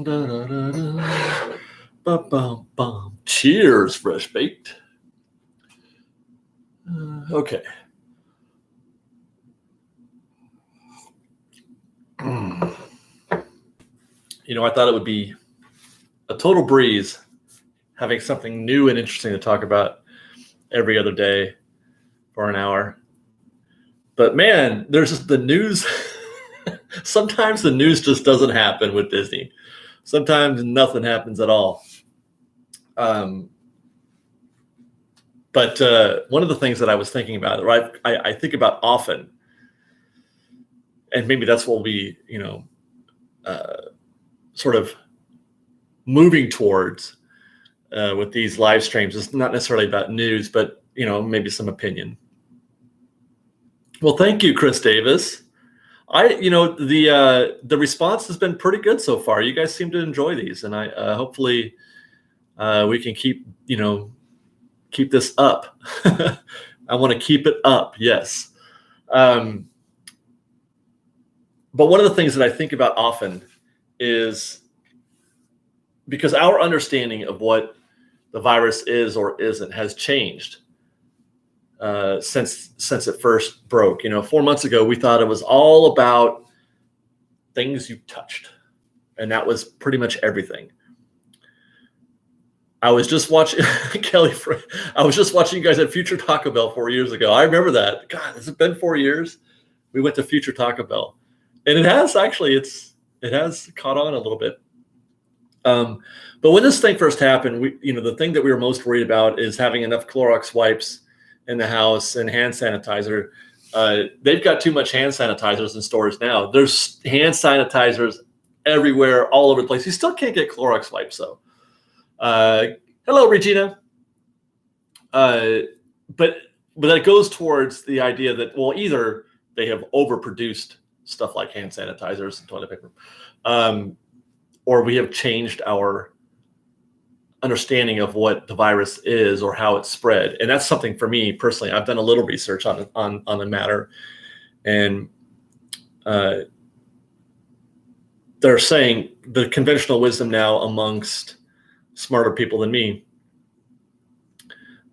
Da-da-da-da. Ba-bum-bum. Cheers, fresh baked. Okay. You know, I thought it would be a total breeze having something new and interesting to talk about every other day for an hour. But man, there's just the news. Sometimes the news just doesn't happen with Disney. Sometimes nothing happens at all. But one of the things that I was thinking about, right, I think about often, and maybe that's what we, sort of moving towards with these live streams. It's not necessarily about news, but maybe some opinion. Well, thank you, Chris Davis. The response has been pretty good so far. You guys seem to enjoy these, and I hopefully we can keep this up. I want to keep it up. Yes. But one of the things that I think about often is because our understanding of what the virus is or isn't has changed since it first broke. 4 months ago, we thought it was all about things you touched, and that was pretty much everything. I was just watching Kelly. I was just watching you guys at Future Taco Bell 4 years ago. I remember that. God, has it been 4 years? We went to Future Taco Bell, and it has actually. It has caught on a little bit. But when this thing first happened, the thing that we were most worried about is having enough Clorox wipes in the house and hand sanitizer. They've got too much hand sanitizers in stores now. There's hand sanitizers everywhere, all over the place. You still can't get Clorox wipes though. Hello, Regina. But that goes towards the idea that, well, either they have overproduced stuff like hand sanitizers and toilet paper, or we have changed our understanding of what the virus is or how it's spread. And that's something for me personally. I've done a little research on the matter, and they're saying the conventional wisdom now amongst smarter people than me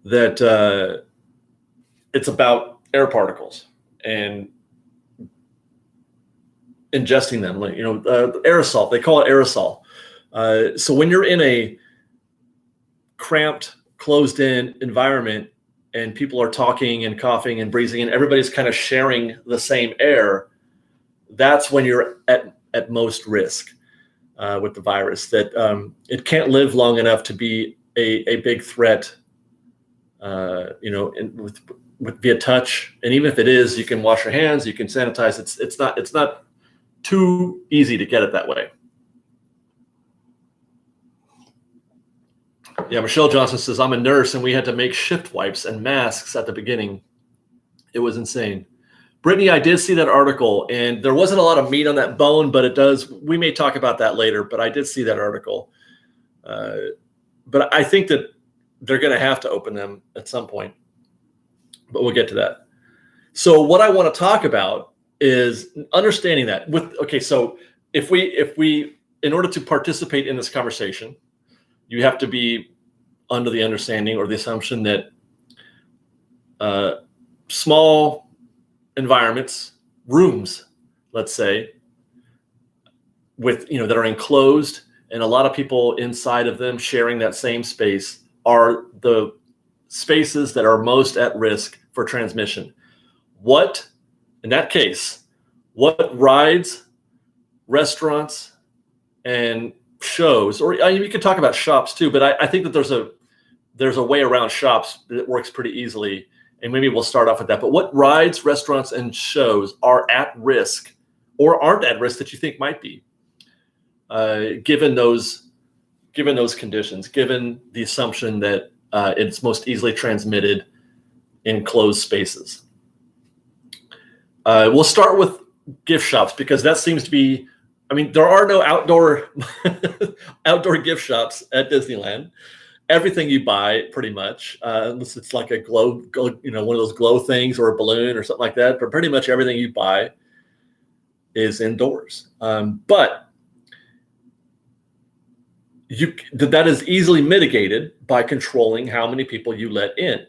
that it's about air particles and ingesting them, aerosol. They call it aerosol. So when you're in a cramped, closed-in environment and people are talking and coughing and breathing and everybody's kind of sharing the same air, that's when you're at most risk with the virus. That it can't live long enough to be a big threat, with via touch. And even if it is, you can wash your hands, you can sanitize. It's not too easy to get it that way. Yeah, Michelle Johnson says, I'm a nurse and we had to make shift wipes and masks at the beginning. It was insane. Brittany, I did see that article, and there wasn't a lot of meat on that bone, but it does. We may talk about that later, but I did see that article. But I think that they're going to have to open them at some point, but we'll get to that. So what I want to talk about is understanding that so if we, in order to participate in this conversation, you have to be under the understanding or the assumption that small environments, rooms, let's say, with that are enclosed and a lot of people inside of them sharing that same space are the spaces that are most at risk for transmission. In that case, what rides, restaurants, and shows, or you could talk about shops too, but I think that there's a way around shops that works pretty easily, and maybe we'll start off with that. But what rides, restaurants, and shows are at risk or aren't at risk that you think might be, given those conditions, given the assumption that it's most easily transmitted in closed spaces? We'll start with gift shops because that seems to be, there are no outdoor gift shops at Disneyland. Everything you buy, pretty much, unless it's like a glow, one of those glow things or a balloon or something like that. But pretty much everything you buy is indoors. But that is easily mitigated by controlling how many people you let in.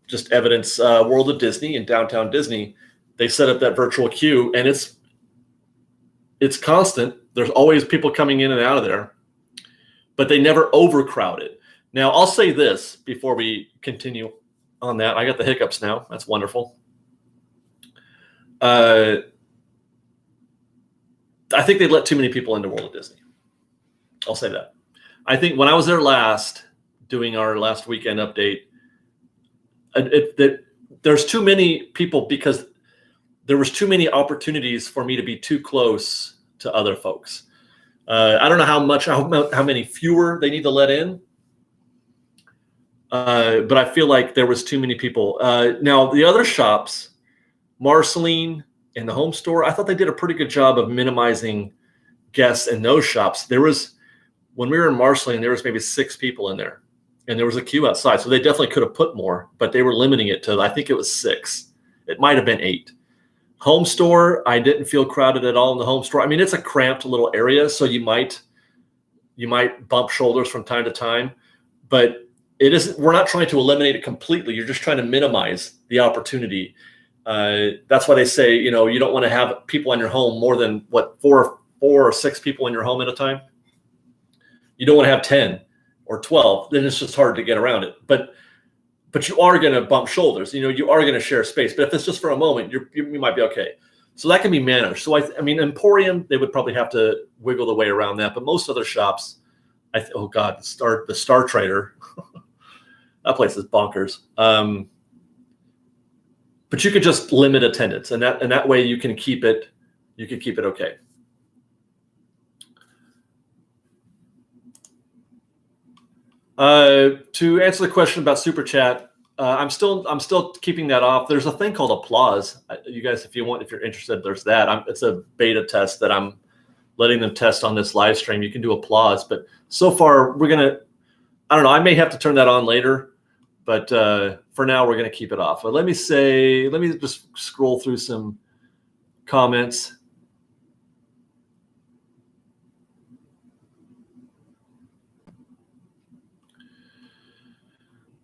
Just evidence World of Disney and Downtown Disney, they set up that virtual queue, and it's constant. There's always people coming in and out of there, but they never overcrowd it. Now, I'll say this before we continue on that. I got the hiccups now. That's wonderful. I think they let too many people into World of Disney. I'll say that. I think when I was there last, doing our last weekend update, there's too many people because there was too many opportunities for me to be too close to other folks. I don't know how many fewer they need to let in, but I feel like there was too many people. Now the other shops, Marceline and the home store, I thought they did a pretty good job of minimizing guests in those shops. When we were in Marceline, there was maybe 6 people in there, and there was a queue outside. So they definitely could have put more, but they were limiting it to, I think it was 6. It might have been 8. Home store, I didn't feel crowded at all in the home store. I mean, it's a cramped little area, so you might bump shoulders from time to time, but it isn't. We're not trying to eliminate it completely. You're just trying to minimize the opportunity. That's why they say, you don't want to have people in your home more than four or 6 people in your home at a time. You don't want to have 10 or 12. Then it's just hard to get around it. But you are going to bump shoulders. You are going to share space. But if it's just for a moment, you might be okay. So that can be managed. So I mean, Emporium, they would probably have to wiggle the way around that. But most other shops, oh God, the Star Trader, that place is bonkers. But you could just limit attendance, and that way you can keep it. You can keep it okay. To answer the question about Super Chat, I'm still keeping that off. There's a thing called Applause. You guys, if you're interested, there's that. It's a beta test that I'm letting them test on this live stream. You can do Applause, but so far I don't know. I may have to turn that on later, but for now we're gonna keep it off. But let me just scroll through some comments.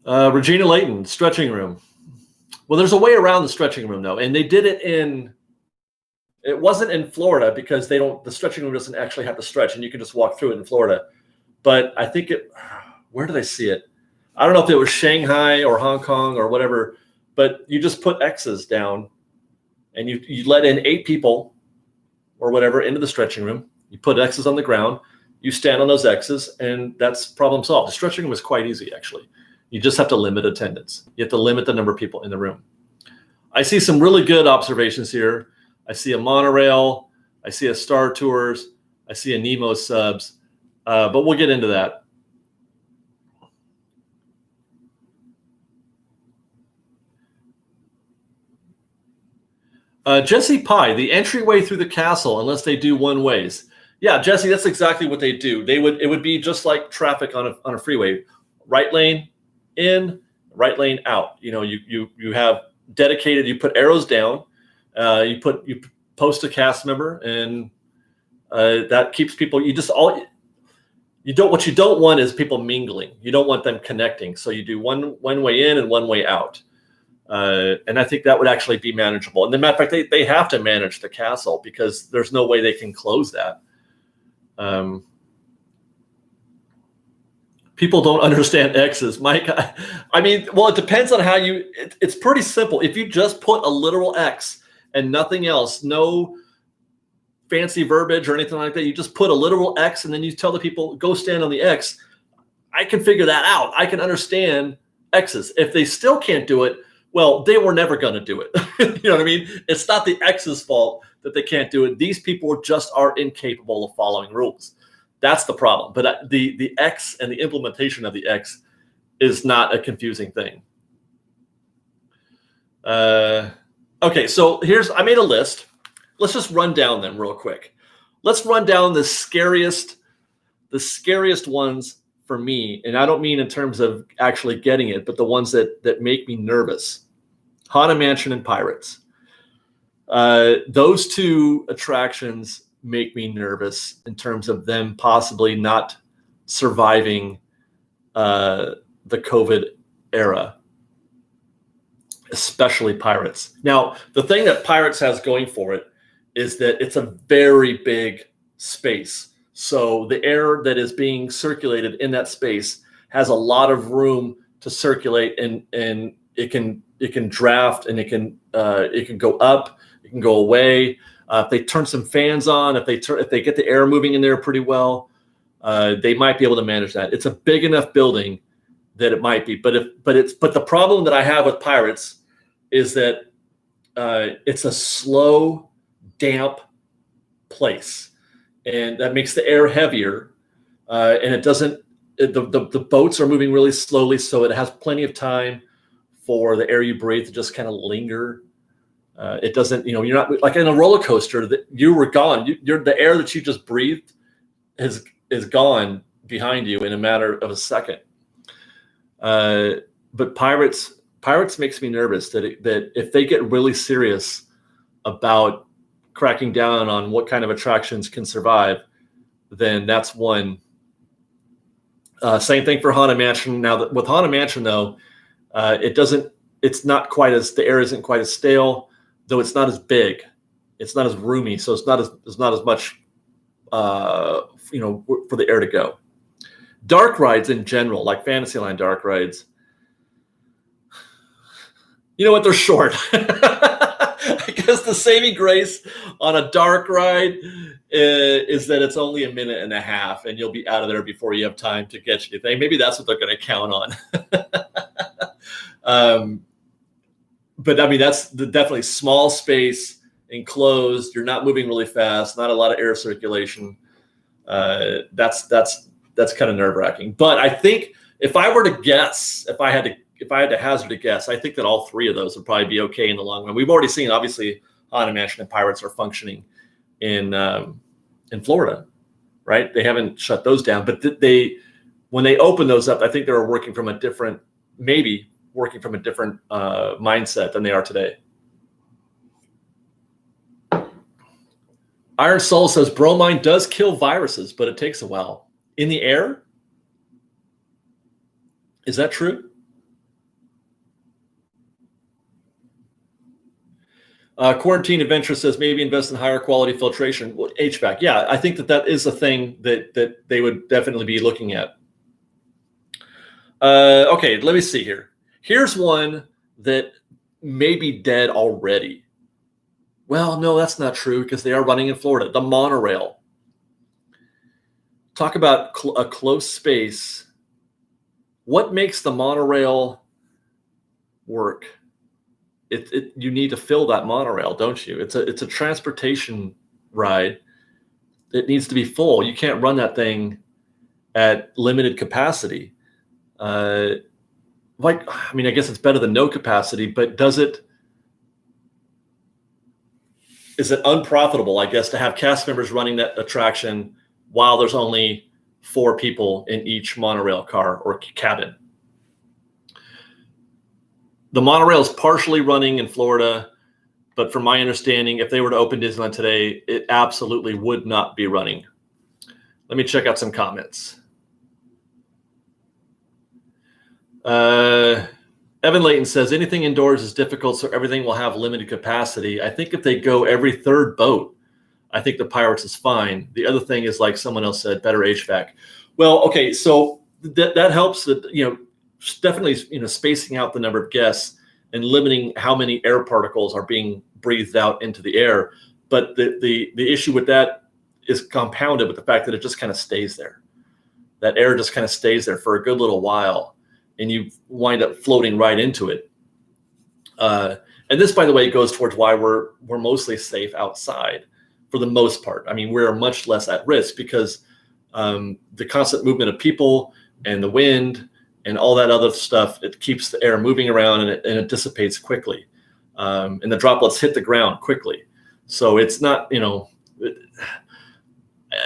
Regina Layton, stretching room. Well, there's a way around the stretching room though, and they did it it wasn't in Florida because the stretching room doesn't actually have to stretch, and you can just walk through it in Florida. But I think where did I see it? I don't know if it was Shanghai or Hong Kong or whatever, but you just put X's down and you let in 8 people or whatever into the stretching room. You put X's on the ground, you stand on those X's, and that's problem solved. The stretching room is quite easy, actually. You just have to limit attendance. You have to limit the number of people in the room. I see some really good observations here. I see a Monorail. I see a Star Tours. I see a Nemo subs. But we'll get into that. Jesse Pye, the entryway through the castle, unless they do one ways. Yeah, Jesse, that's exactly what they do. It would be just like traffic on a freeway. Right lane in, right lane out. You have dedicated. You put arrows down. You post a cast member, and that keeps people. What you don't want is people mingling. You don't want them connecting. So you do one way in and one way out. And I think that would actually be manageable. And as a matter of fact, they have to manage the castle because there's no way they can close that. People don't understand X's, Mike. I mean, well, it depends on how it's pretty simple. If you just put a literal X and nothing else, no fancy verbiage or anything like that, you just put a literal X and then you tell the people, go stand on the X. I can figure that out. I can understand X's. If they still can't do it, well, they were never going to do it. You know what I mean? It's not the X's fault that they can't do it. These people just are incapable of following rules. That's the problem. But the X and the implementation of the X is not a confusing thing. Okay, so I made a list. Let's just run down them real quick. Let's run down the scariest ones for me. And I don't mean in terms of actually getting it, but the ones that make me nervous. Haunted Mansion and Pirates. Those 2 attractions make me nervous in terms of them possibly not surviving the COVID era, especially Pirates. Now, the thing that Pirates has going for it is that it's a very big space. So the air that is being circulated in that space has a lot of room to circulate, and it can draft, and it can go up, it can go away. If they turn some fans on, if they get the air moving in there pretty well, they might be able to manage that. It's a big enough building that it might be. But the problem that I have with Pirates is that it's a slow, damp place, and that makes the air heavier, and it doesn't. The boats are moving really slowly, so it has plenty of time for the air you breathe to just kind of linger. It doesn't, you're not like in a roller coaster that you were gone. The air that you just breathed is gone behind you in a matter of a second. But Pirates makes me nervous that if they get really serious about cracking down on what kind of attractions can survive, then that's one. Same thing for Haunted Mansion. Now, with Haunted Mansion, though, it's not quite as, the air isn't quite as stale, though it's not as big, it's not as roomy, so it's not as much, for the air to go. Dark rides in general, like Fantasyland dark rides, you know what? They're short. I guess the saving grace on a dark ride is that it's only a minute and a half, and you'll be out of there before you have time to get anything. Maybe that's what they're going to count on. But I mean, that's definitely small space, enclosed. You're not moving really fast. Not a lot of air circulation. That's kind of nerve-wracking. But I think if I were to guess, if I had to hazard a guess, I think that all three of those would probably be okay in the long run. We've already seen, obviously, Haunted Mansion and Pirates are functioning in Florida, right? They haven't shut those down, but when they open those up, I think they were working from a different mindset than they are today. Iron Soul says bromine does kill viruses, but it takes a while. In the air? Is that true? Quarantine Adventure says maybe invest in higher quality filtration. Well, HVAC. Yeah, I think that is a thing that they would definitely be looking at. Okay, let me see here. Here's one that may be dead already. Well, no, that's not true because they are running in Florida. The Monorail. Talk about a close space. What makes the Monorail work? You need to fill that monorail, don't you? It's a transportation ride. It needs to be full. You can't run that thing at limited capacity. I guess it's better than no capacity, but is it unprofitable, I guess, to have cast members running that attraction while there's only 4 people in each monorail car or cabin? The monorail is partially running in Florida, but from my understanding, if they were to open Disneyland today, it absolutely would not be running. Let me check out some comments. Evan Layton says, anything indoors is difficult, so everything will have limited capacity. I think if they go every 3rd boat, I think the Pirates is fine. The other thing is, like someone else said, better HVAC. Well, okay, so that helps. Definitely, spacing out the number of guests and limiting how many air particles are being breathed out into the air. But the issue with that is compounded with the fact that it just kind of stays there. That air just kind of stays there for a good little while, and you wind up floating right into it. And this, by the way, goes towards why we're mostly safe outside for the most part. I mean, we're much less at risk because the constant movement of people and the wind and all that other stuff, it keeps the air moving around, and it dissipates quickly. And the droplets hit the ground quickly. So it's not,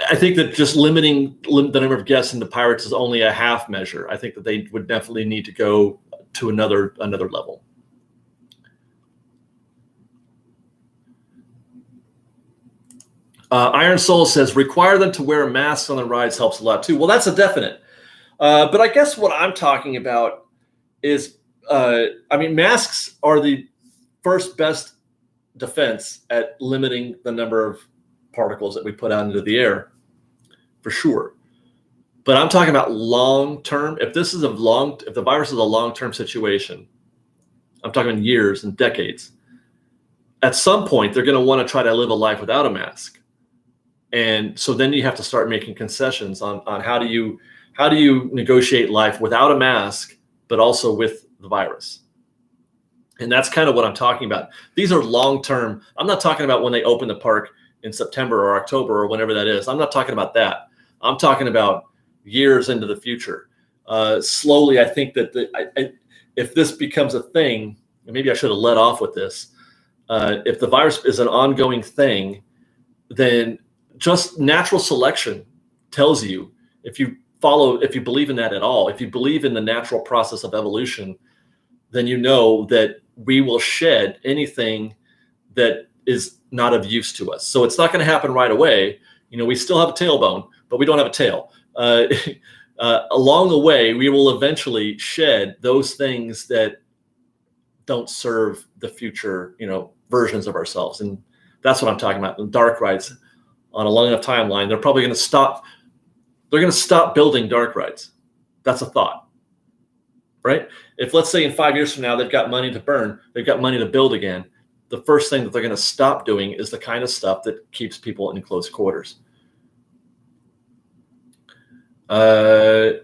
I think that just limiting the number of guests in the Pirates is only a half measure. I think that they would definitely need to go to another level. Iron Soul says, require them to wear masks on the rides helps a lot too. Well, that's a definite. But I guess what I'm talking about is, masks are the first best defense at limiting the number of particles that we put out into the air, for sure. But I'm talking about long-term. If the virus is a long-term situation, I'm talking years and decades. At some point, they're going to want to try to live a life without a mask. And so then you have to start making concessions on how do you negotiate life without a mask, but also with the virus. And that's kind of what I'm talking about. These are long-term. I'm not talking about when they open the park in September or October or whenever that is. I'm not talking about that. I'm talking about years into the future. Slowly, I think that if this becomes a thing, and maybe I should have let off with this, if the virus is an ongoing thing, then just natural selection tells you, if you believe in that at all, if you believe in the natural process of evolution, then you know that we will shed anything that is not of use to us. So it's not going to happen right away. We still have a tailbone, but we don't have a tail. Along the way, we will eventually shed those things that don't serve the future, versions of ourselves. And that's what I'm talking about. The dark rides on a long enough timeline, they're probably going to stop. They're going to stop building dark rides. That's a thought, right? If, let's say, in 5 years from now, they've got money to burn, they've got money to build again, the first thing that they're going to stop doing is the kind of stuff that keeps people in close quarters. Okay.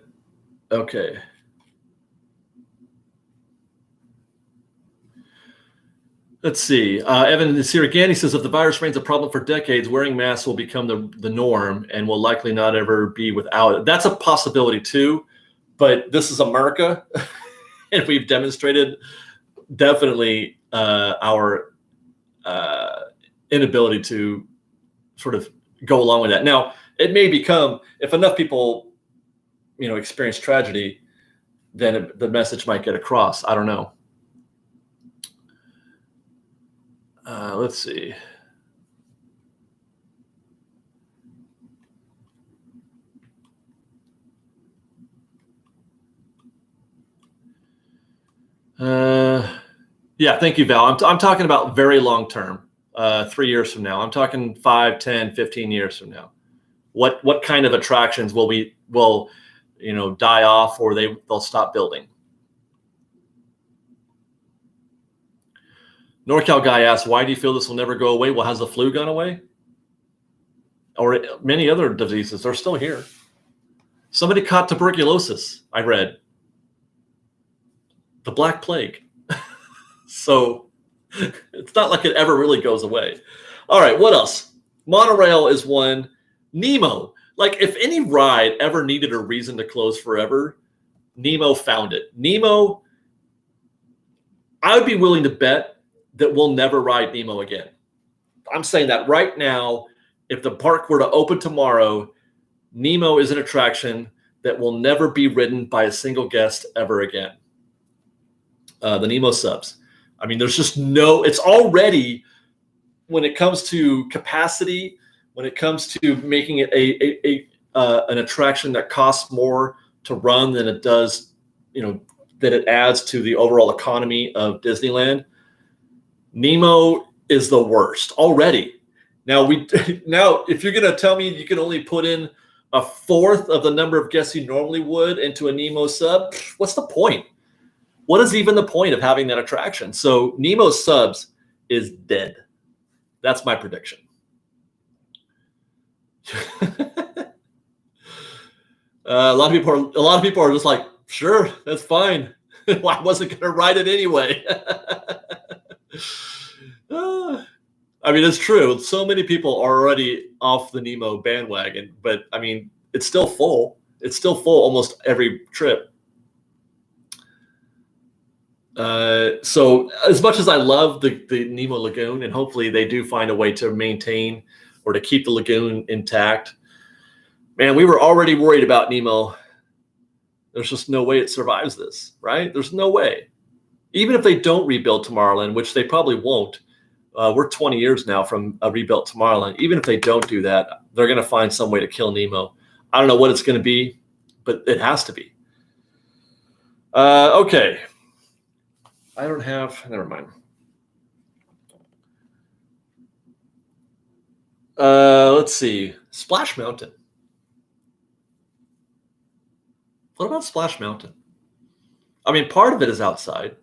Let's see. Evan is here again. He says, if the virus remains a problem for decades, wearing masks will become the norm and will likely not ever be without it. That's a possibility too, but this is America. And we've demonstrated definitely our inability to sort of go along with that. Now, it may become, if enough people, experience tragedy, then the message might get across. I don't know. Let's see. Yeah, thank you, Val. I'm talking about very long term, 3 years from now. I'm talking 5, 10, 15 years from now. What kind of attractions will die off, or they'll stop building? NorCal guy asks, why do you feel this will never go away? Well, has the flu gone away? Or many other diseases are still here. Somebody caught tuberculosis, I read. The Black Plague. So it's not like it ever really goes away. All right, what else? Monorail is one. Nemo. Like, if any ride ever needed a reason to close forever, Nemo found it. Nemo, I would be willing to bet that we'll never ride Nemo again. I'm saying that right now. If the park were to open tomorrow, Nemo is an attraction that will never be ridden by a single guest ever again. The Nemo subs. I mean, there's just it's already, when it comes to capacity, when it comes to making it an attraction that costs more to run than it does, that it adds to the overall economy of Disneyland, Nemo is the worst already. Now, if you're going to tell me you can only put in a fourth of the number of guests you normally would into a Nemo sub, what's the point? What is even the point of having that attraction? So Nemo subs is dead. That's my prediction. A lot of people are just like, sure, that's fine. I wasn't going to ride it anyway. I mean, it's true. So many people are already off the Nemo bandwagon, but I mean, it's still full. It's still full almost every trip. So as much as I love the Nemo Lagoon, and hopefully they do find a way to maintain or to keep the lagoon intact, man, we were already worried about Nemo. There's just no way it survives this, right? There's no way. Even if they don't rebuild Tomorrowland, which they probably won't, We're 20 years now from a rebuilt Tomorrowland. Even if they don't do that, they're going to find some way to kill Nemo. I don't know what it's going to be, but it has to be. Okay. Never mind. Let's see. Splash Mountain. What about Splash Mountain? I mean, part of it is outside,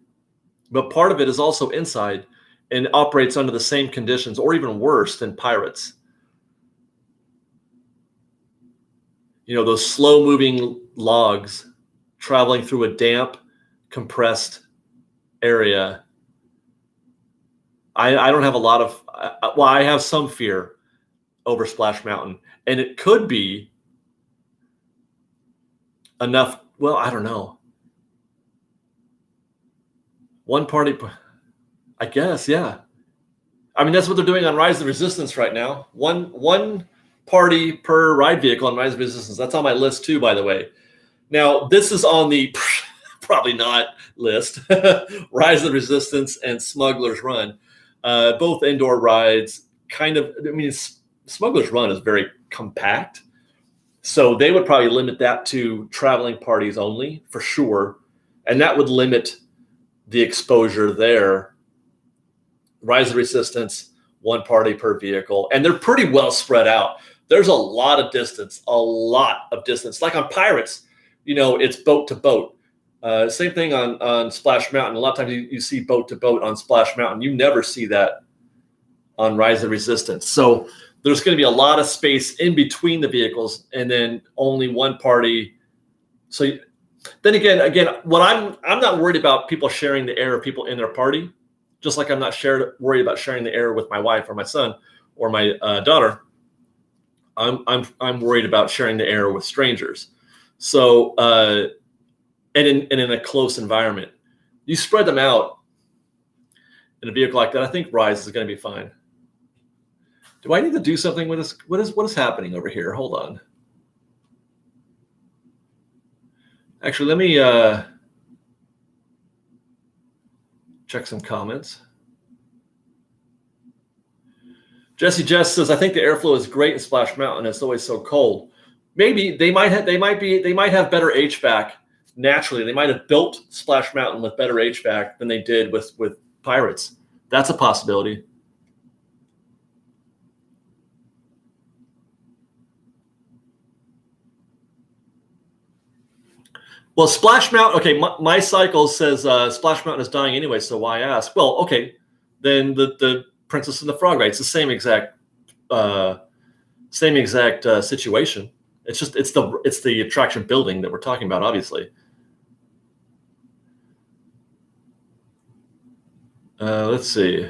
but part of it is also inside and operates under the same conditions or even worse than Pirates. You know, those slow-moving logs traveling through a damp, compressed area. I don't have a lot of, I have some fear over Splash Mountain. And it could be enough, well, I don't know. One party, I guess, yeah. I mean, that's what they're doing on Rise of the Resistance right now. One party per ride vehicle on Rise of the Resistance. That's on my list too, by the way. Now, this is on the probably not list. Rise of the Resistance and Smuggler's Run, both indoor rides. Kind of, I mean, Smuggler's Run is very compact, so they would probably limit that to traveling parties only for sure, and that would limit the exposure there. Rise of Resistance, one party per vehicle, and they're pretty well spread out. There's a lot of distance. Like on Pirates, you know, it's boat to boat. Same thing on Splash Mountain. A lot of times you see boat to boat on Splash Mountain. You never see that on Rise of Resistance. So there's going to be a lot of space in between the vehicles, and then only one party. So then again, what I'm not worried about people sharing the air of people in their party, just like I'm not worried about sharing the air with my wife or my son or my daughter. I'm worried about sharing the air with strangers. So and in a close environment, you spread them out in a vehicle like that. I think Rise is going to be fine. Do I need to do something with this? What is happening over here? Hold on. Actually, let me check some comments. Jesse Jess says, I think the airflow is great in Splash Mountain. It's always so cold. Maybe they might have better HVAC naturally. They might have built Splash Mountain with better HVAC than they did with Pirates. That's a possibility. Well, Splash Mountain, okay, my cycle says Splash Mountain is dying anyway, so why ask? Well, okay, then the Princess and the Frog, right? It's the same exact situation. It's just it's the attraction building that we're talking about, obviously. Let's see.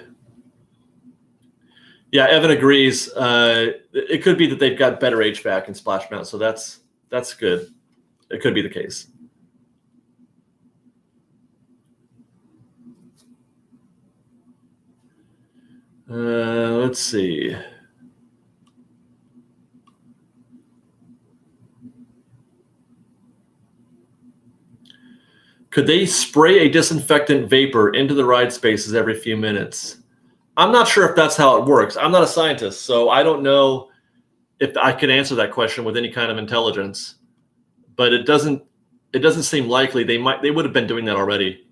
Yeah, Evan agrees. It could be that they've got better HVAC in Splash Mountain, so that's good. It could be the case. Let's see. Could they spray a disinfectant vapor into the ride spaces every few minutes? I'm not sure if that's how it works. I'm not a scientist, so I don't know if I can answer that question with any kind of intelligence. But it doesn't seem likely. They would have been doing that already.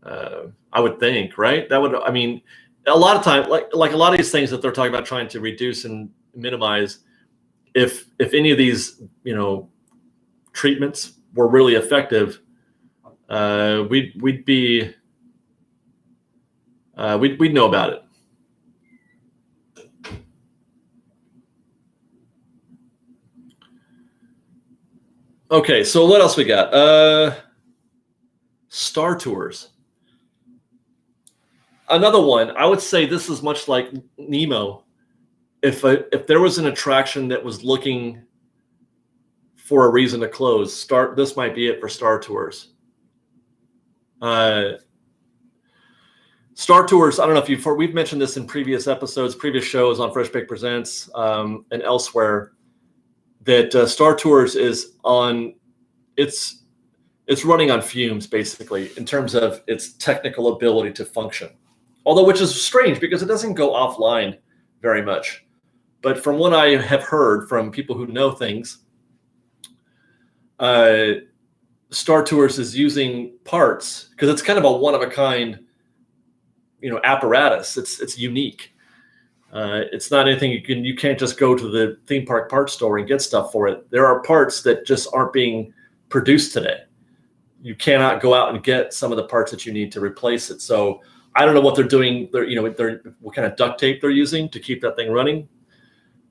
I would think, right? A lot of time, like a lot of these things that they're talking about trying to reduce and minimize, if any of these, treatments were really effective, we'd know about it. Okay, so what else we got? Star Tours. Another one, I would say this is much like Nemo. If there was an attraction that was looking for a reason to close, this might be it for Star Tours. Star Tours, I don't know if we've mentioned this in previous episodes, previous shows on Fresh Bake Presents and elsewhere, that Star Tours is on, it's running on fumes, basically, in terms of its technical ability to function. Although, which is strange because it doesn't go offline very much. But from what I have heard from people who know things, Star Tours is using parts because it's kind of a one of a kind, apparatus. It's unique. It's not anything you can't just go to the theme park parts store and get stuff for it. There are parts that just aren't being produced today. You cannot go out and get some of the parts that you need to replace it. So I don't know what they're doing. What kind of duct tape they're using to keep that thing running.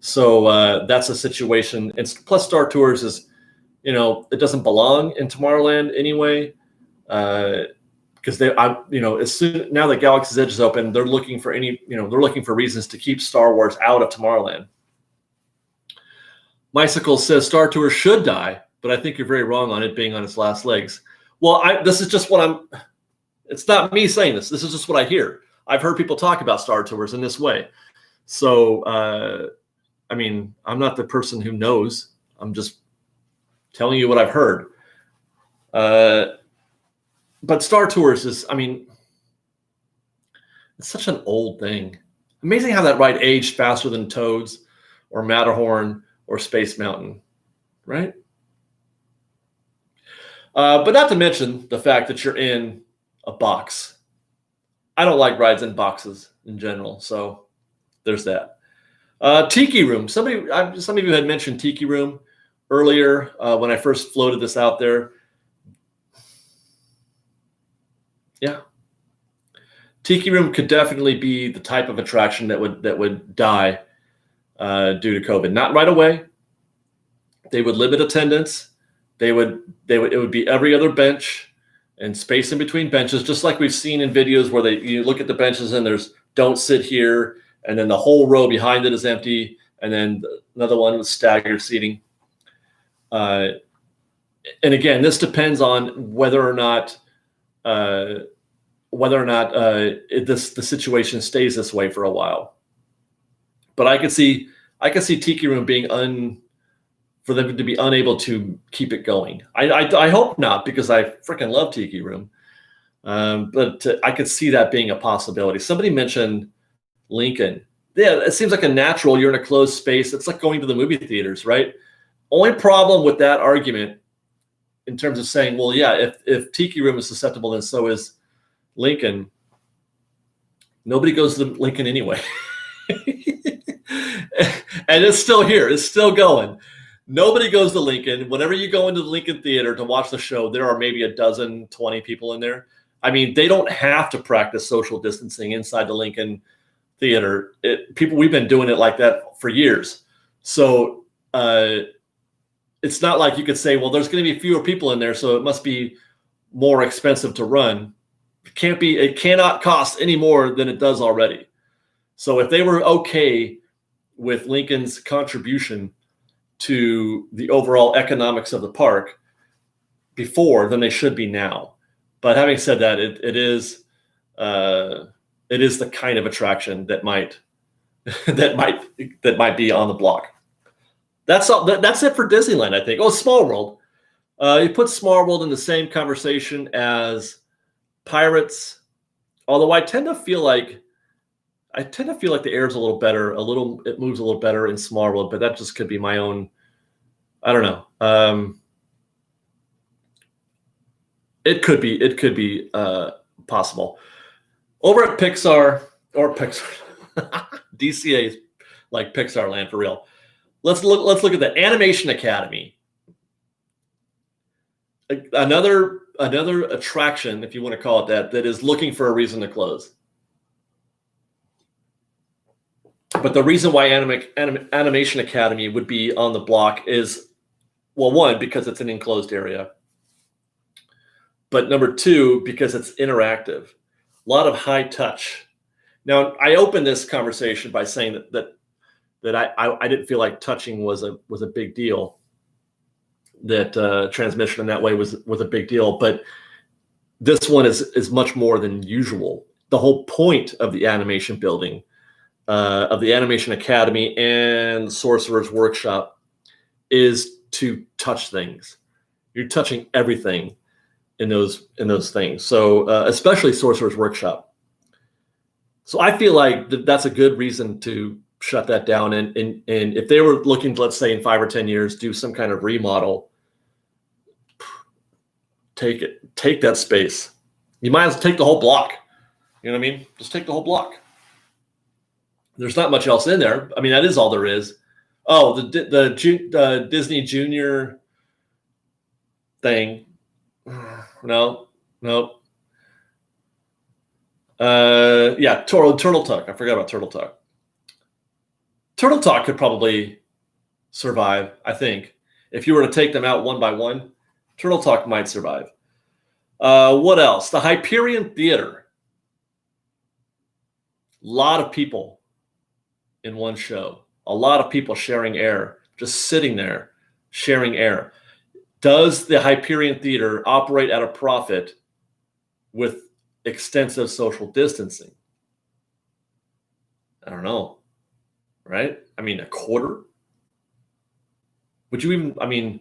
So that's a situation. And plus, Star Tours is, it doesn't belong in Tomorrowland anyway, because as soon now that Galaxy's Edge is open, they're looking for reasons to keep Star Wars out of Tomorrowland. Mycicle says Star Tours should die, but I think you're very wrong on it being on its last legs. Well, this is just it's not me saying this. This is just what I hear. I've heard people talk about Star Tours in this way. So, I'm not the person who knows. I'm just telling you what I've heard. But Star Tours is, it's such an old thing. Amazing how that ride aged faster than Toads or Matterhorn or Space Mountain, right? But not to mention the fact that you're in a box. I don't like rides in boxes in general, so there's that. Tiki Room. Some of you had mentioned Tiki Room earlier when I first floated this out there. Yeah, Tiki Room could definitely be the type of attraction that would die due to COVID. Not right away. They would limit attendance. It would be every other bench and space in between benches, just like we've seen in videos where you look at the benches and there's "don't sit here," and then the whole row behind it is empty, and then another one with staggered seating. And again, this depends on whether or not the situation stays this way for a while. But I could see Tiki Room being for them to be unable to keep it going. I hope not, because I freaking love Tiki Room. But I could see that being a possibility. Somebody mentioned Lincoln. Yeah, it seems like a natural. You're in a closed space. It's like going to the movie theaters, right? Only problem with that argument in terms of saying, well, yeah, if Tiki Room is susceptible, then so is Lincoln. Nobody goes to Lincoln anyway. And it's still here. It's still going. Nobody goes to Lincoln. Whenever you go into the Lincoln Theater to watch the show, there are maybe a dozen, 20 people in there. They don't have to practice social distancing inside the Lincoln Theater. We've been doing it like that for years. So it's not like you could say, well, there's going to be fewer people in there, so it must be more expensive to run. It cannot cost any more than it does already. So if they were okay with Lincoln's contribution to the overall economics of the park before, then they should be now. But having said that, it is the kind of attraction that might be on the block. That's all. That's it for Disneyland, I think. Oh, Small World. You put Small World in the same conversation as Pirates, although I tend to feel like the air is a little better. It moves a little better in Small World, but that just could be my own. I don't know. It could be possible. Over at Pixar DCA is like Pixar land for real. Let's look at the Animation Academy. Another attraction, if you want to call it that is looking for a reason to close. But the reason why Animation Academy would be on the block is, well, one, because it's an enclosed area. But number two, because it's interactive. A lot of high touch. Now, I opened this conversation by saying that I didn't feel like touching was a big deal. That transmission in that way was a big deal. But this one is much more than usual. The whole point of the animation building, of the Animation Academy and Sorcerer's Workshop, is to touch things. You're touching everything in those things. So especially Sorcerer's Workshop. So I feel like that's a good reason to shut that down. And if they were looking to, let's say in 5 or 10 years, do some kind of remodel, take that space. You might as well take the whole block. You know what I mean? Just take the whole block. There's not much else in there. I mean, that is all there is. Oh, the Disney Junior thing. No. Yeah, Turtle Talk. I forgot about Turtle Talk. Turtle Talk could probably survive, I think. If you were to take them out one by one, Turtle Talk might survive. What else? The Hyperion Theater. A lot of people in one show. A lot of people sharing air, just sitting there, sharing air. Does the Hyperion Theater operate at a profit with extensive social distancing? I don't know. Right? I mean, a quarter? Would you even, I mean,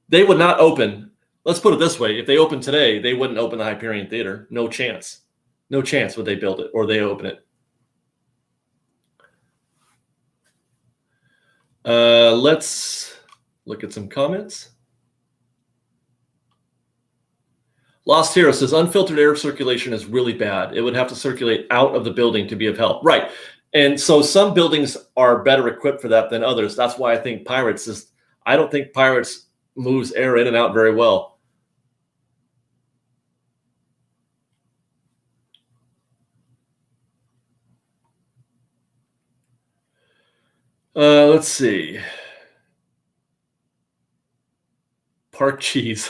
they would not open. Let's put it this way. If they opened today, they wouldn't open the Hyperion Theater. No chance. No chance would they build it or they open it. Let's look at some comments. Lost Hero says, unfiltered air circulation is really bad. It would have to circulate out of the building to be of help. Right. And so some buildings are better equipped for that than others. That's why I think Pirates I don't think Pirates moves air in and out very well. Let's see. Park cheese.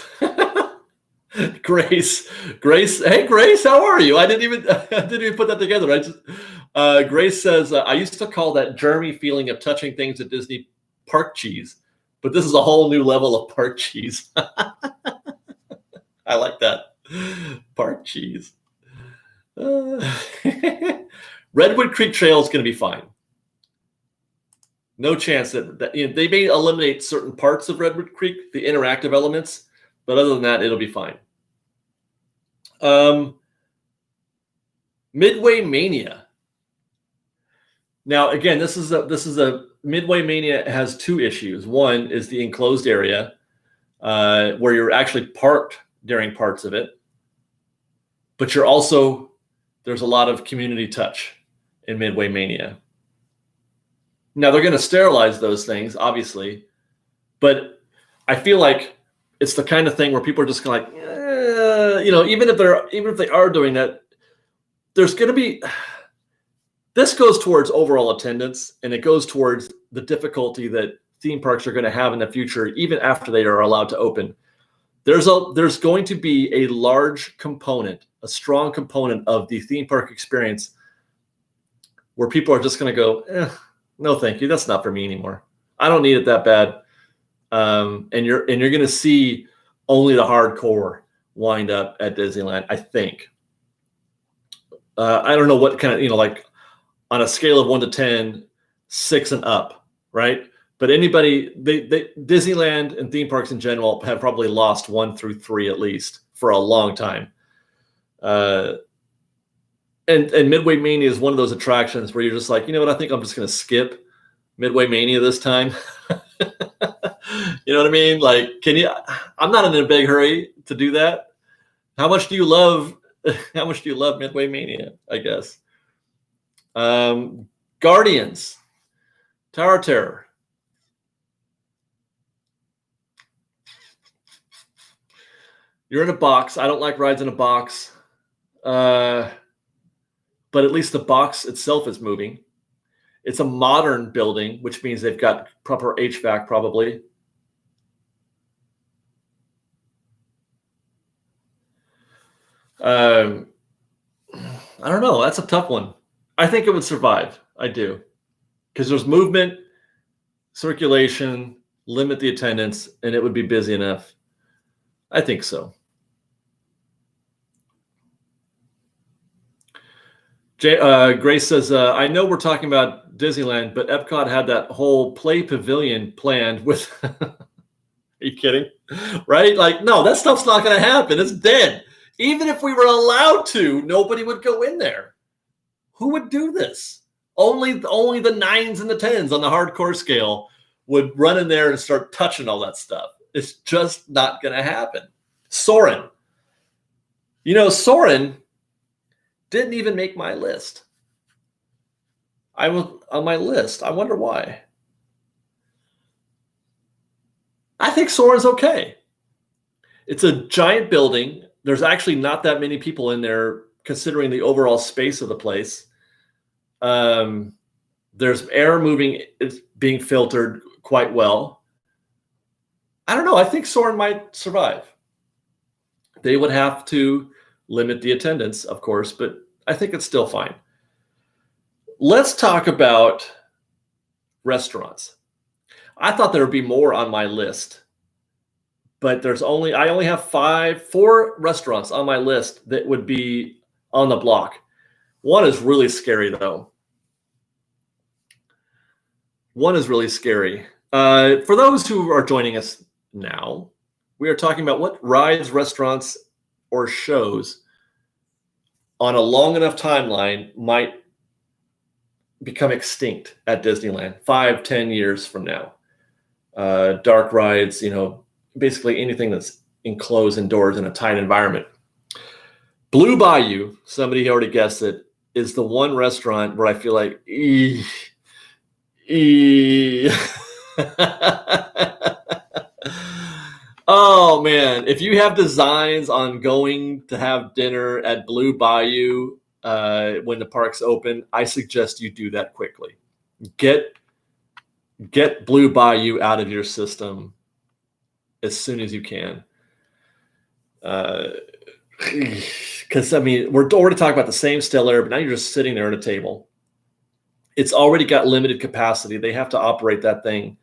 Grace. Hey, Grace, how are you? I didn't even put that together. Grace says, I used to call that Jeremy feeling of touching things at Disney park cheese, but this is a whole new level of park cheese. I like that. Park cheese. Redwood Creek Trail is going to be fine. No chance that they may eliminate certain parts of Redwood Creek, the interactive elements, but other than that, it'll be fine. Midway Mania. Now, again, this is a Midway Mania has two issues. One is the enclosed area where you're actually parked during parts of it, but there's a lot of community touch in Midway Mania. Now they're going to sterilize those things, obviously, but I feel like it's the kind of thing where people are just kind of like, even if they are doing that, there's going to be. This goes towards overall attendance, and it goes towards the difficulty that theme parks are going to have in the future, even after they are allowed to open. There's going to be a large component, a strong component of the theme park experience where people are just going to go, no, thank you. That's not for me anymore. I don't need it that bad. And you're going to see only the hardcore wind up at Disneyland, I think. I don't know what kind of, like on a scale of 1 to 10, 6 and up, right? But Disneyland and theme parks in general have probably lost 1 through 3 at least for a long time. And Midway Mania is one of those attractions where you're just like, you know what? I think I'm just going to skip Midway Mania this time. You know what I mean? Like, I'm not in a big hurry to do that. How much do you love Midway Mania, I guess? Guardians, Tower of Terror. You're in a box. I don't like rides in a box. But at least the box itself is moving. It's a modern building, which means they've got proper HVAC probably. I don't know. That's a tough one. I think it would survive. I do. Because there's movement, circulation, limit the attendance, and it would be busy enough. I think so. Grace says, I know we're talking about Disneyland, but Epcot had that whole play pavilion planned with. Are you kidding? Right? Like, no, that stuff's not going to happen. It's dead. Even if we were allowed to, nobody would go in there. Who would do this? Only the 9s and the 10s on the hardcore scale would run in there and start touching all that stuff. It's just not going to happen. Soarin. Soarin didn't even make my list. I was on my list. I wonder why. I think Soarin's okay. It's a giant building. There's actually not that many people in there considering the overall space of the place. There's air moving, it's being filtered quite well. I don't know. I think Soarin might survive. They would have to limit the attendance, of course, but I think it's still fine. Let's talk about restaurants. I thought there would be more on my list, but I only have 4 restaurants on my list that would be on the block. One is really scary, though. One is really scary. For those who are joining us now, we are talking about what rides, restaurants, or shows on a long enough timeline might become extinct at Disneyland 5-10 years from now. Dark rides, basically anything that's enclosed indoors in a tight environment. Blue Bayou, somebody already guessed it, is the one restaurant where I feel like, oh man, if you have designs on going to have dinner at Blue Bayou when the park's open, I suggest you do that quickly. Get Blue Bayou out of your system as soon as you can. Because we're already talking about the same stellar, but now you're just sitting there at a table. It's already got limited capacity. They have to operate that thing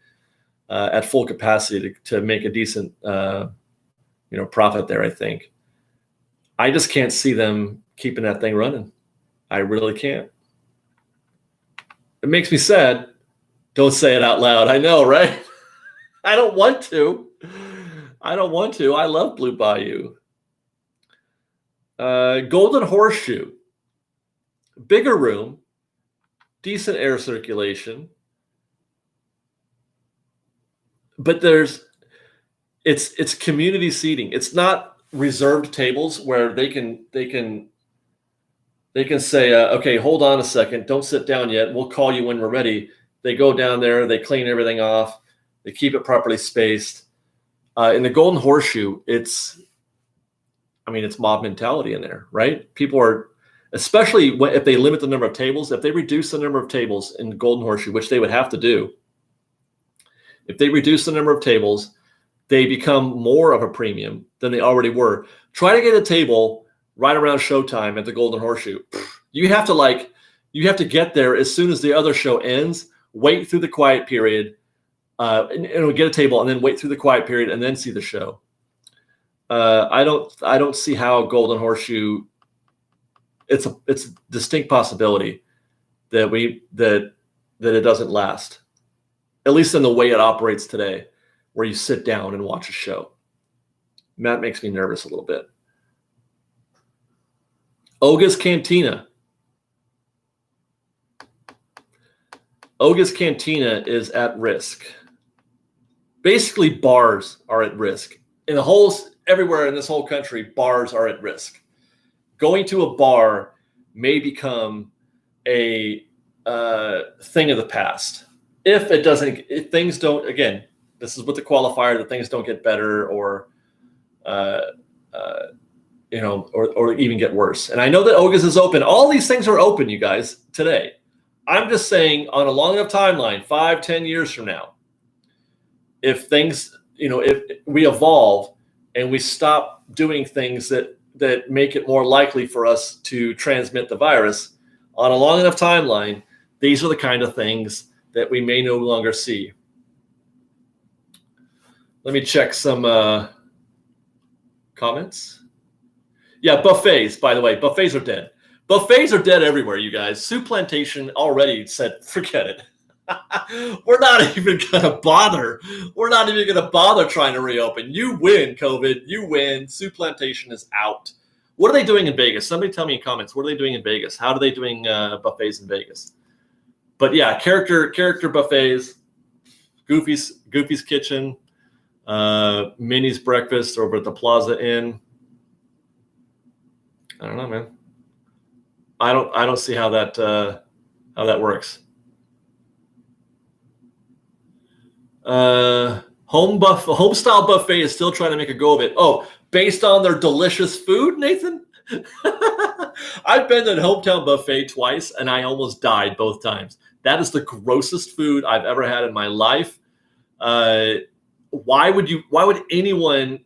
at full capacity to make a decent, profit there. I think. I just can't see them keeping that thing running. I really can't. It makes me sad. Don't say it out loud. I know, right? I don't want to. I love Blue Bayou. Golden Horseshoe. Bigger room. Decent air circulation. But it's community seating. It's not reserved tables where they can say, okay, hold on a second. Don't sit down yet. We'll call you when we're ready. They go down there. They clean everything off. They keep it properly spaced. In the Golden Horseshoe, it's mob mentality in there, right? People are, especially if they limit the number of tables, if they reduce the number of tables in Golden Horseshoe, which they would have to do, if they reduce the number of tables, they become more of a premium than they already were. Try to get a table right around showtime at the Golden Horseshoe. You have to get there as soon as the other show ends, wait through the quiet period, and get a table, and then wait through the quiet period, and then see the show. I don't see how Golden Horseshoe. It's a distinct possibility that it doesn't last, at least in the way it operates today, where you sit down and watch a show. That makes me nervous a little bit. Oga's Cantina. Oga's Cantina is at risk. Basically, bars are at risk. Everywhere in this whole country, bars are at risk. Going to a bar may become a thing of the past. If things don't, again, this is with the qualifier that things don't get better or even get worse. And I know that Oga's is open. All these things are open, you guys, today. I'm just saying on a long enough timeline, 5-10 years from now, if things, if we evolve and we stop doing things that make it more likely for us to transmit the virus, on a long enough timeline, these are the kind of things that we may no longer see. Let me check some comments. Yeah, buffets, by the way. Buffets are dead. Buffets are dead everywhere, you guys. Soup Plantation already said, forget it. We're not even going to bother. We're not even going to bother trying to reopen. You win, COVID. You win. Soup Plantation is out. What are they doing in Vegas? Somebody tell me in comments. What are they doing in Vegas? How are they doing buffets in Vegas? But yeah, character buffets, Goofy's Kitchen, Minnie's Breakfast over at the Plaza Inn. I don't know, man. I don't see how that works. Home style buffet is still trying to make a go of it. Oh, based on their delicious food, Nathan? I've been to Hometown Buffet twice, and I almost died both times. That is the grossest food I've ever had in my life. Why would anyone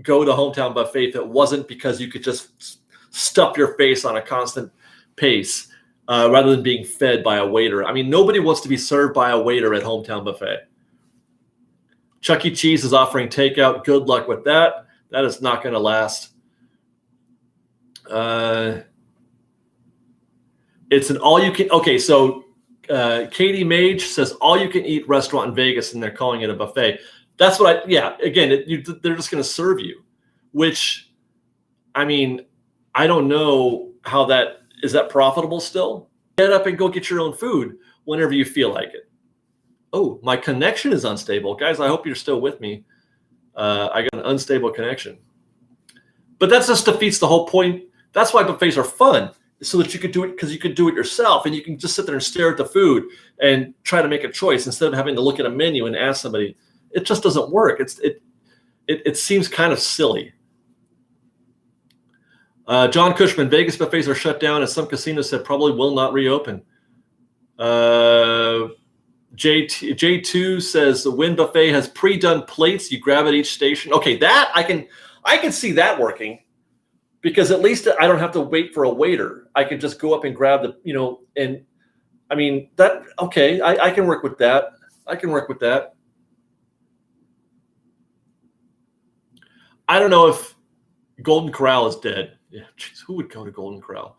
go to Hometown Buffet if it wasn't because you could just stuff your face on a constant pace rather than being fed by a waiter? I mean, nobody wants to be served by a waiter at Hometown Buffet. Chuck E. Cheese is offering takeout. Good luck with that. That is not going to last. It's an all-you-can. Okay, so Katie Mage says all-you-can-eat restaurant in Vegas, and they're calling it a buffet. That's what again, they're just going to serve you, which, I mean, I don't know how that is that profitable still. Get up and go get your own food whenever you feel like it. Oh, my connection is unstable. Guys, I hope you're still with me. I got an unstable connection. But that just defeats the whole point. That's why buffets are fun, so that you could do it because you could do it yourself, and you can just sit there and stare at the food and try to make a choice instead of having to look at a menu and ask somebody. It just doesn't work. It seems kind of silly. John Cushman, Vegas buffets are shut down, and some casinos said probably will not reopen. J2 says the Wynn buffet has pre-done plates. You grab at each station. Okay, that I can see that working, because at least I don't have to wait for a waiter. I can just go up and grab and I mean that. Okay, I can work with that. I can work with that. I don't know if Golden Corral is dead. Yeah, geez, who would go to Golden Corral?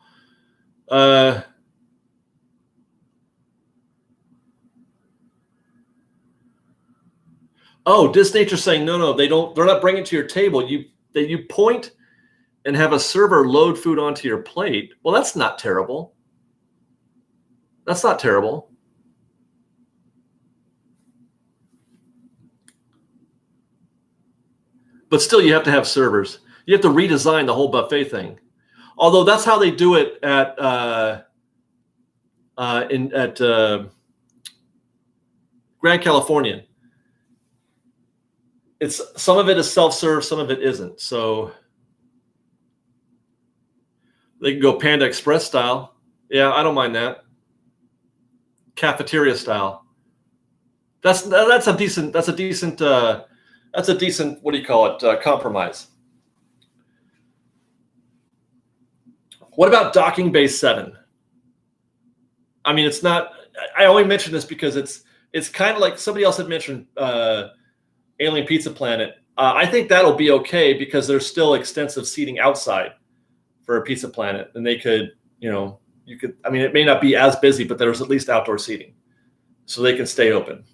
Oh, Disnature's saying no, they don't. They're not bringing it to your table. You point and have a server load food onto your plate. Well, that's not terrible. That's not terrible. But still, you have to have servers. You have to redesign the whole buffet thing. Although that's how they do it at Grand Californian. It's some of it is self-serve, some of it isn't. So they can go Panda Express style. Yeah, I don't mind that. Cafeteria style. That's a decent what do you call it? Compromise. What about Docking Bay 7? I mean, it's not. I only mention this because it's kind of like somebody else had mentioned Alien Pizza Planet. I think that'll be okay because there's still extensive seating outside for a Pizza Planet, and they could, you could. I mean, it may not be as busy, but there's at least outdoor seating, so they can stay open.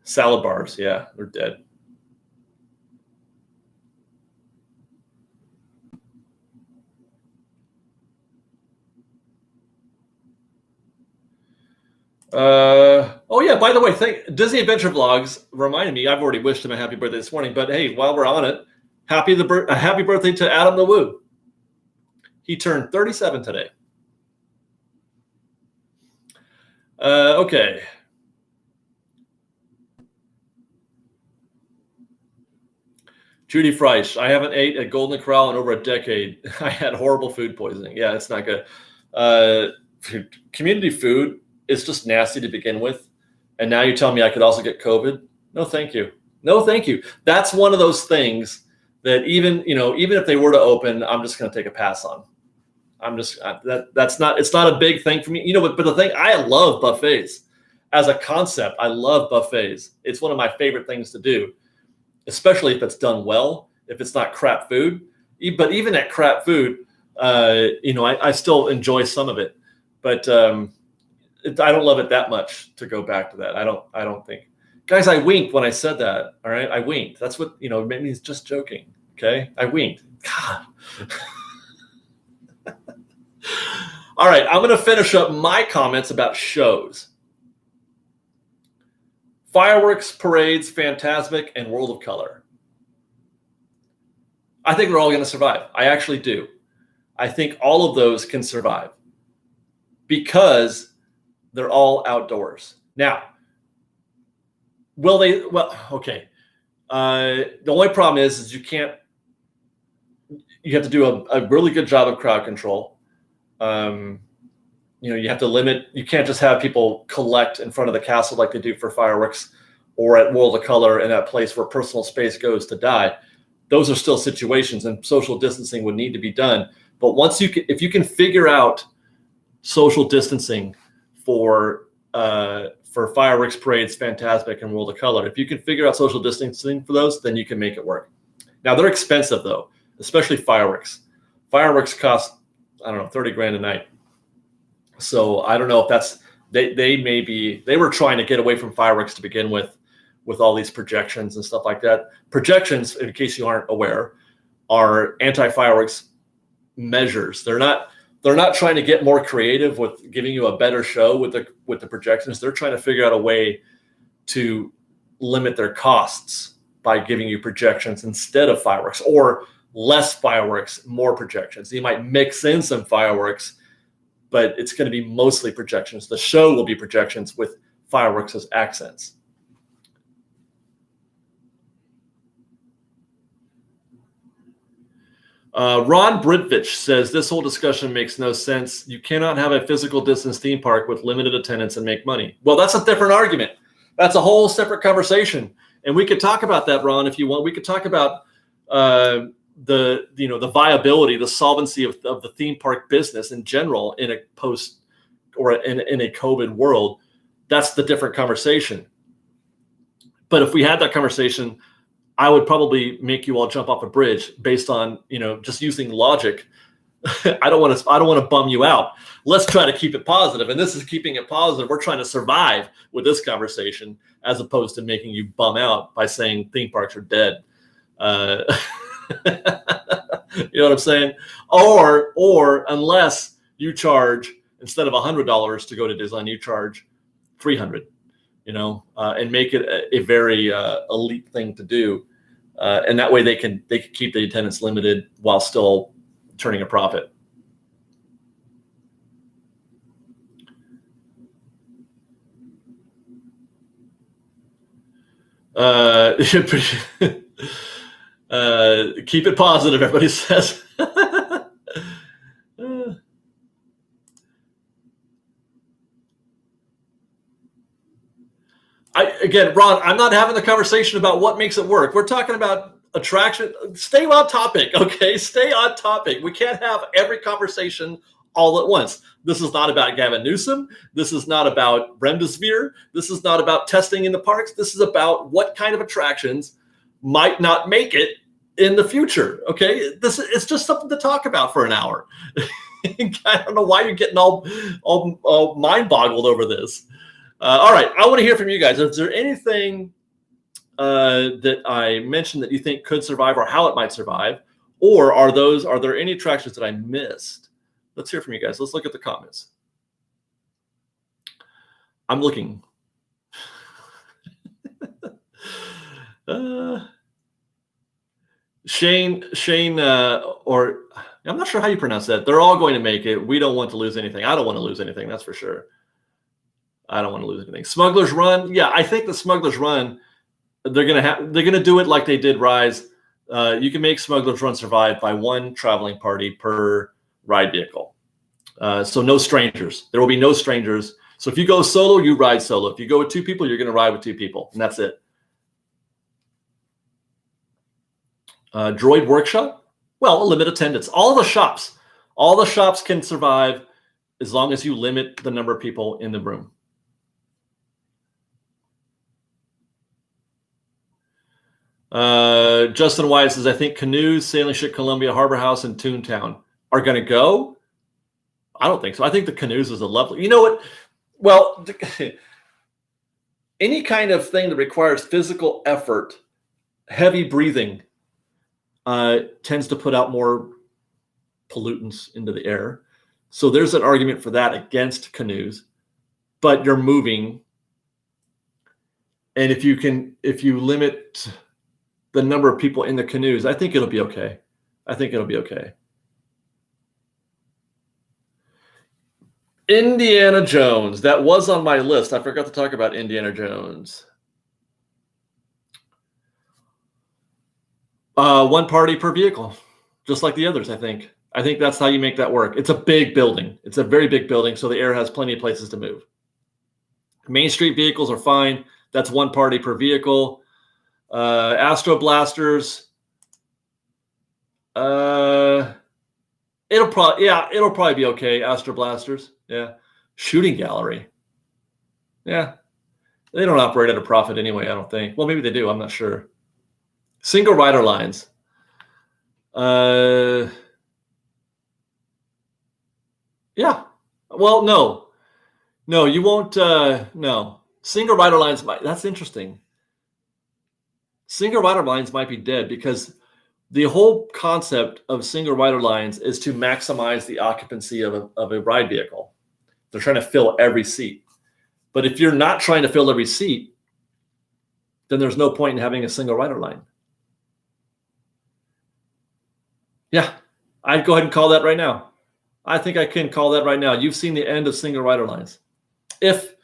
Salad bars, yeah, they're dead. Oh yeah, by the way, Disney Adventure Vlogs reminded me, I've already wished him a happy birthday this morning, but hey, while we're on it, happy birthday to Adam the Woo. He turned 37 today. Okay. Judy Freisch, I haven't ate at Golden Corral in over a decade. I had horrible food poisoning. Yeah, it's not good. Community food is just nasty to begin with. And now you're telling me I could also get COVID? No, thank you. No, thank you. That's one of those things that even if they were to open, I'm just going to take a pass on. It's not a big thing for me. But the thing, I love buffets as a concept. I love buffets. It's one of my favorite things to do, especially if it's done well, if it's not crap food. But even at crap food, I still enjoy some of it. But I don't love it that much to go back to that. I don't think. Guys, I winked when I said that. All right, I winked. That's what maybe he's just joking. Okay, I winked. God. All right, I'm going to finish up my comments about shows. Fireworks, parades, Fantasmic, and World of Color. I think they're all going to survive. I actually do. I think all of those can survive because they're all outdoors. Now, will they? Well, okay. The only problem is you can't. You have to do a really good job of crowd control. You have to limit. You can't just have people collect in front of the castle like they do for fireworks, or at World of Color in that place where personal space goes to die. Those are still situations, and social distancing would need to be done. But if you can figure out social distancing for fireworks, parades, Fantasmic, and World of Color, if you can figure out social distancing for those, then you can make it work. Now they're expensive though, especially fireworks. Fireworks cost, I don't know, $30,000 a night. So I don't know if that's they were trying to get away from fireworks to begin with all these projections and stuff like that. Projections, in case you aren't aware, are anti-fireworks measures. They're not trying to get more creative with giving you a better show with the projections. They're trying to figure out a way to limit their costs by giving you projections instead of fireworks, or less fireworks, more projections. You might mix in some fireworks, but it's going to be mostly projections. The show will be projections with fireworks as accents. Ron Britvich says this whole discussion makes no sense. You cannot have a physical distance theme park with limited attendance and make money. Well, that's a different argument. That's a whole separate conversation, and we could talk about that, Ron, if you want. We could talk about the viability, the solvency of the theme park business in general in a post or in a COVID world. That's the different conversation. But if we had that conversation, I would probably make you all jump off a bridge based on, just using logic. I don't want to bum you out. Let's try to keep it positive. And this is keeping it positive. We're trying to survive with this conversation as opposed to making you bum out by saying theme parks are dead. You know what I'm saying? Or unless you charge, instead of $100 to go to Disneyland, you charge $300. And make it a very elite thing to do, and that way they can keep the attendance limited while still turning a profit. Keep it positive, everybody says. Again, Ron, I'm not having the conversation about what makes it work. We're talking about attraction. Stay on topic, okay? Stay on topic. We can't have every conversation all at once. This is not about Gavin Newsom. This is not about Remdesivir. This is not about testing in the parks. This is about what kind of attractions might not make it in the future, okay? It's just something to talk about for an hour. I don't know why you're getting all mind-boggled over this. All right, I want to hear from you guys. Is there anything that I mentioned that you think could survive, or how it might survive, or are there any attractions that I missed? Let's hear from you guys. Let's look at the comments. I'm looking. Shane, or I'm not sure how you pronounce that. They're all going to make it. We don't want to lose anything. I don't want to lose anything. That's for sure. I don't want to lose anything. Smuggler's Run. Yeah, I think the Smuggler's Run, they're gonna do it like they did Rise. You can make Smuggler's Run survive by one traveling party per ride vehicle. So no strangers. There will be no strangers. So if you go solo, you ride solo. If you go with two people, you're going to ride with two people, and that's it. Droid Workshop. Well, a limited attendance. All the shops can survive as long as you limit the number of people in the room. Justin Wyatt says, I think Canoes, Sailing Ship Columbia, Harbor House, and Toontown are going to go. I don't think so. I think the Canoes is a lovely, you know what? Well, any kind of thing that requires physical effort, heavy breathing, tends to put out more pollutants into the air. So there's an argument for that against canoes, but you're moving. And if you limit the number of people in the canoes, I think it'll be okay. Indiana Jones. That was on my list. I forgot to talk about Indiana Jones. One party per vehicle, just like the others, I think. I think that's how you make that work. It's a big building. It's a very big building, so the air has plenty of places to move. Main Street vehicles are fine. That's one party per vehicle. Astro Blasters. It'll probably be okay. Astro Blasters. Yeah. Shooting Gallery. Yeah. They don't operate at a profit anyway, I don't think. Well, maybe they do. I'm not sure. Single rider lines. Yeah. Well, no, you won't. No, single rider lines that's interesting. Single rider lines might be dead because the whole concept of single rider lines is to maximize the occupancy of a ride vehicle. They're trying to fill every seat. But if you're not trying to fill every seat, then there's no point in having a single rider line. Yeah, I'd go ahead and call that right now. I think I can call that right now. You've seen the end of single rider lines. If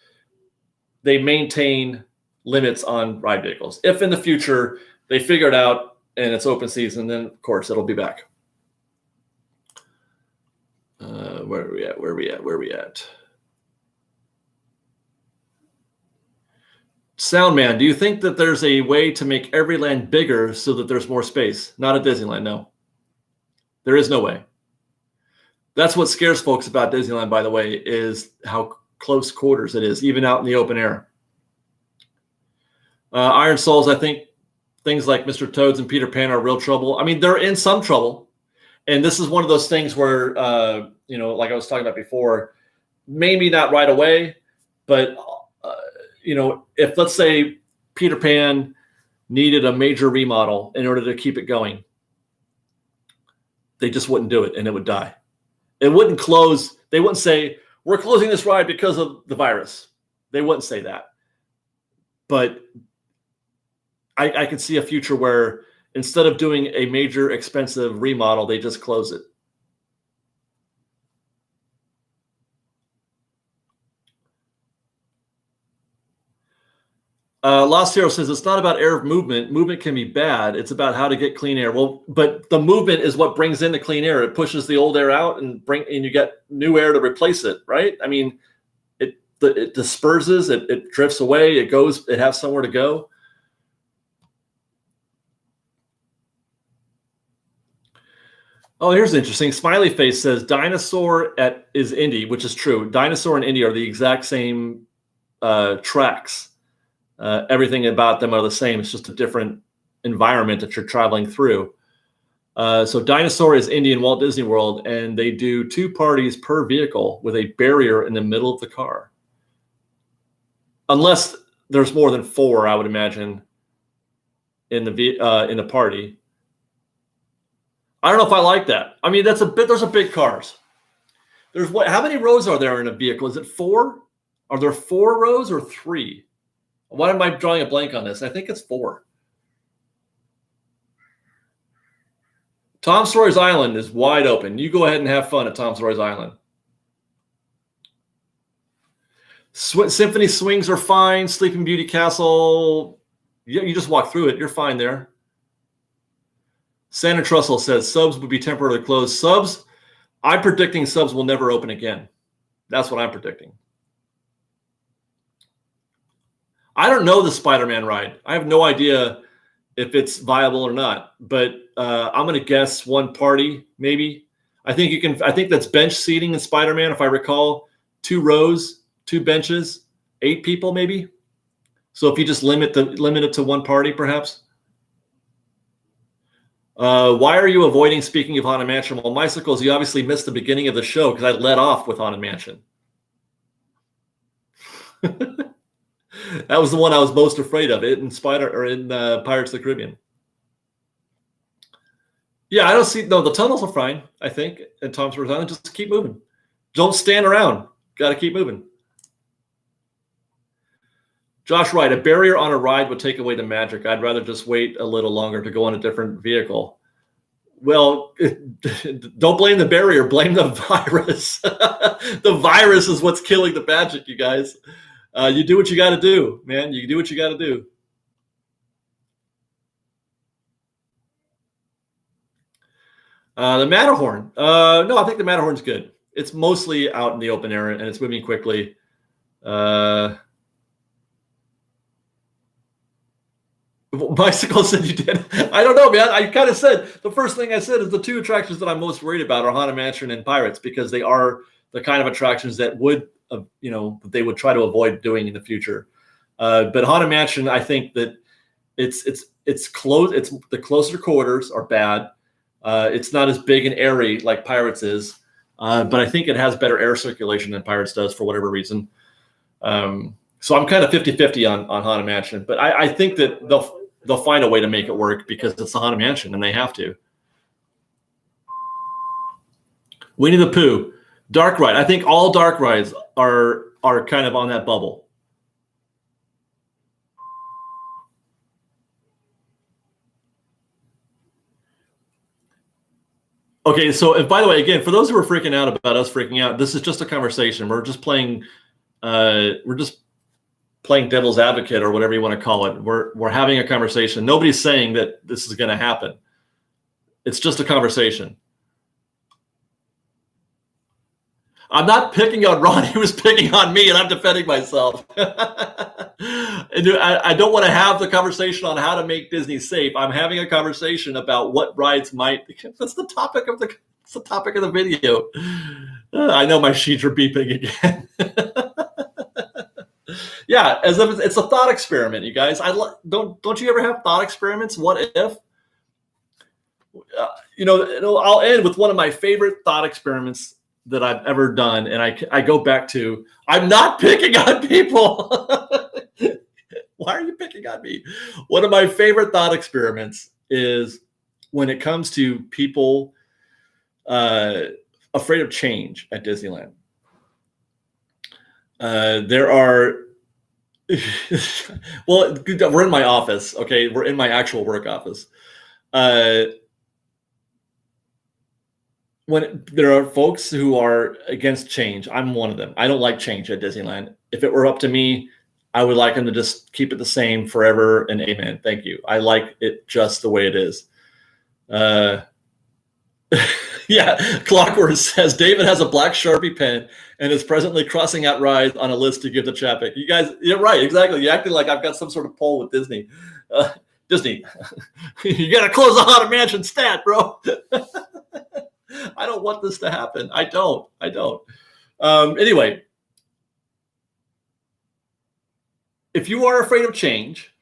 they maintain limits on ride vehicles. If in the future they figure it out and it's open season, then of course it'll be back. Where are we at? Soundman, do you think that there's a way to make every land bigger so that there's more space? Not at Disneyland, no. There is no way. That's what scares folks about Disneyland, by the way, is how close quarters it is, even out in the open air. Iron Souls, I think things like Mr. Toads and Peter Pan are real trouble. I mean, they're in some trouble. And this is one of those things where, like I was talking about before, maybe not right away, but, if let's say Peter Pan needed a major remodel in order to keep it going, they just wouldn't do it and it would die. It wouldn't close. They wouldn't say, we're closing this ride because of the virus. They wouldn't say that. But I could see a future where instead of doing a major expensive remodel, they just close it. Lost Hero says it's not about air movement. Movement can be bad. It's about how to get clean air. Well, but the movement is what brings in the clean air. It pushes the old air out and you get new air to replace it, right? I mean, it disperses, it drifts away, it has somewhere to go. Oh, here's interesting. Smiley Face says Dinosaur is Indy, which is true. Dinosaur and Indy are the exact same tracks. Everything about them are the same. It's just a different environment that you're traveling through. So Dinosaur is Indy and Walt Disney World, and they do 2 parties per vehicle with a barrier in the middle of the car. Unless there's more than 4, I would imagine, in the party. I don't know if I like that. I mean, those are big cars. How many rows are there in a vehicle? Is it 4? Are there 4 rows or 3? Why am I drawing a blank on this? I think it's 4. Tom Sawyer's Island is wide open. You go ahead and have fun at Tom Sawyer's Island. Symphony Swings are fine. Sleeping Beauty Castle, you just walk through it. You're fine there. Santa Trussell says subs would be temporarily closed. Subs, I'm predicting subs will never open again. That's what I'm predicting. I don't know the Spider-Man ride. I have no idea if it's viable or not, but I'm going to guess 1 party, maybe. I think that's bench seating in Spider-Man, if I recall. 2 rows, 2 benches, 8 people maybe. So if you just limit it to 1 party, perhaps. Why are you avoiding speaking of Haunted Mansion? Well, Mysicles, you obviously missed the beginning of the show because I led off with Haunted Mansion. That was the one I was most afraid of. It in Pirates of the Caribbean. Yeah, I don't see. No, the tunnels are fine, I think, at Tom's River Island. Just keep moving. Don't stand around. Got to keep moving. Josh Wright, a barrier on a ride would take away the magic. I'd rather just wait a little longer to go on a different vehicle. Well, don't blame the barrier. Blame the virus. The virus is what's killing the magic, you guys. You do what you got to do, man. You do what you got to do. The Matterhorn. No, I think the Matterhorn's good. It's mostly out in the open air and it's moving quickly. Bicycle said you did. I don't know, man. I kind of said the first thing I said is the two attractions that I'm most worried about are Haunted Mansion and Pirates because they are the kind of attractions that would, they would try to avoid doing in the future. But Haunted Mansion, I think that it's close. It's the closer quarters are bad. It's not as big and airy like Pirates is, but I think it has better air circulation than Pirates does for whatever reason. So I'm kind of 50-50 on Haunted Mansion, but I think that they'll find a way to make it work because it's the Haunted Mansion and they have to. Winnie the Pooh, dark ride. I think all dark rides are kind of on that bubble. Okay, so and by the way, again, for those who are freaking out about us freaking out, this is just a conversation. We're just playing devil's advocate or whatever you want to call it. We're having a conversation. Nobody's saying that this is going to happen. It's just a conversation. I'm not picking on Ron. He was picking on me, and I'm defending myself. I don't want to have the conversation on how to make Disney safe. I'm having a conversation about what rides might. That's the topic of the video. I know my sheets are beeping again. Yeah, as if it's a thought experiment, you guys. Don't you ever have thought experiments? What if? I'll end with one of my favorite thought experiments that I've ever done, and I go back to I'm not picking on people. Why are you picking on me? One of my favorite thought experiments is when it comes to people afraid of change at Disneyland. There are, well, we're in my office. Okay. We're in my actual work office. When there are folks who are against change, I'm one of them. I don't like change at Disneyland. If it were up to me, I would like them to just keep it the same forever and amen. Thank you. I like it just the way it is. Yeah, Clockwork says David has a black Sharpie pen and is presently crossing out rides on a list to give to Chapek. You guys, you're right, exactly. You're acting like I've got some sort of poll with Disney. Disney, you got to close the Haunted Mansion stat, bro. I don't want this to happen. I don't. Anyway, if you are afraid of change,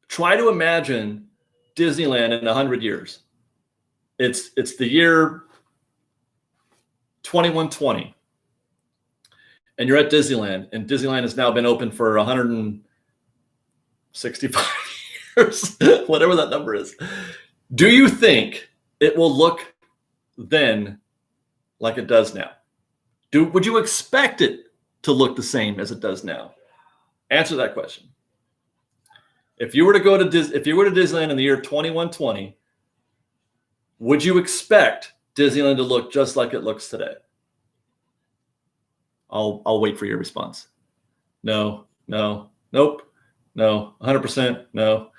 try to imagine Disneyland in 100 years. It's the year 2120, and you're at Disneyland, and Disneyland has now been open for 165 years, whatever that number is. Do you think it will look then like it does now? Would you expect it to look the same as it does now? Answer that question. If you were to Disneyland in the year 2120, would you expect Disneyland to look just like it looks today? I'll wait for your response. No, nope, no, 100%, no.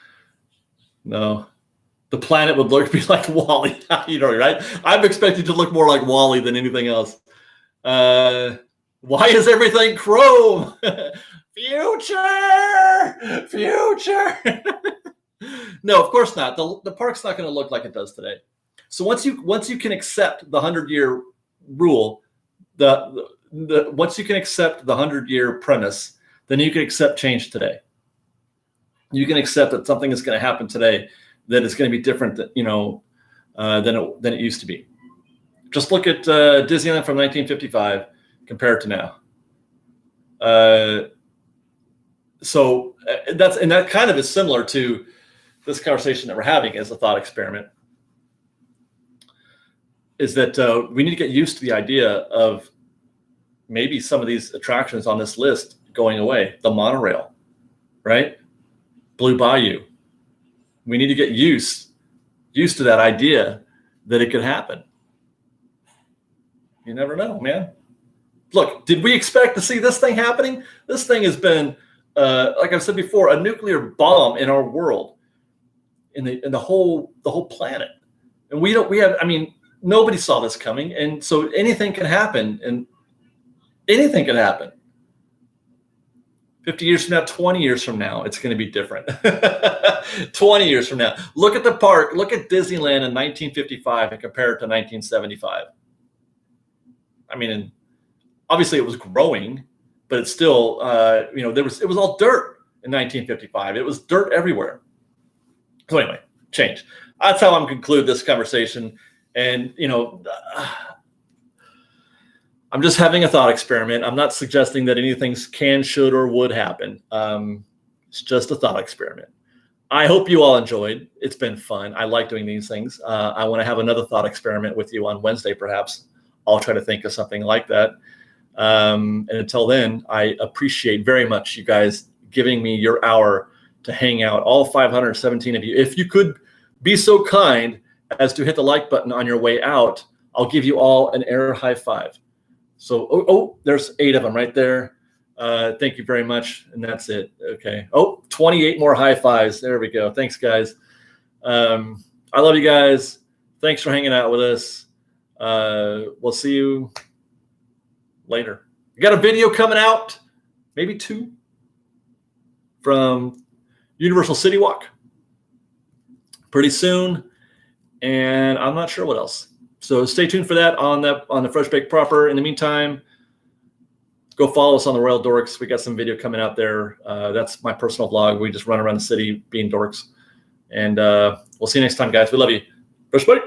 The planet would be like WALL-E, right? I'm expecting to look more like WALL-E than anything else. Why is everything chrome? Future. No, of course not. The park's not going to look like it does today. So once you can accept the 100-year rule, once you can accept the 100-year premise, then you can accept change today. You can accept that something is going to happen today that is going to be different than it used to be. Just look at Disneyland from 1955 compared to now. So that kind of is similar to this conversation that we're having as a thought experiment. is that we need to get used to the idea of maybe some of these attractions on this list going away. The monorail, right? Blue Bayou. We need to get used to that idea that it could happen. You never know, man. Look, did we expect to see this thing happening? This thing has been, like I've said before, a nuclear bomb in our world, in the whole planet. And nobody saw this coming, and so anything can happen, and anything can happen. 50 years from now, 20 years from now, it's going to be different. 20 years from now. Look at the park. Look at Disneyland in 1955 and compare it to 1975. I mean, and obviously it was growing, but it's still, it was all dirt in 1955. It was dirt everywhere. So anyway, change. That's how I'm conclude this conversation. And, I'm just having a thought experiment. I'm not suggesting that anything can, should, or would happen. It's just a thought experiment. I hope you all enjoyed. It's been fun. I like doing these things. I want to have another thought experiment with you on Wednesday, perhaps. I'll try to think of something like that. And until then, I appreciate very much you guys giving me your hour to hang out, all 517 of you. If you could be so kind as to hit the like button on your way out, I'll give you all an air high five. So, there's 8 of them right there. Thank you very much. And that's it. Okay. 28 more high fives. There we go. Thanks, guys. I love you guys. Thanks for hanging out with us. We'll see you later. We got a video coming out, maybe 2, from Universal City Walk pretty soon. And I'm not sure what else. So stay tuned for that on the Fresh Baked Proper. In the meantime, go follow us on the Royal Dorks. We got some video coming out there. That's my personal vlog. We just run around the city being dorks. And we'll see you next time, guys. We love you. Fresh Baked.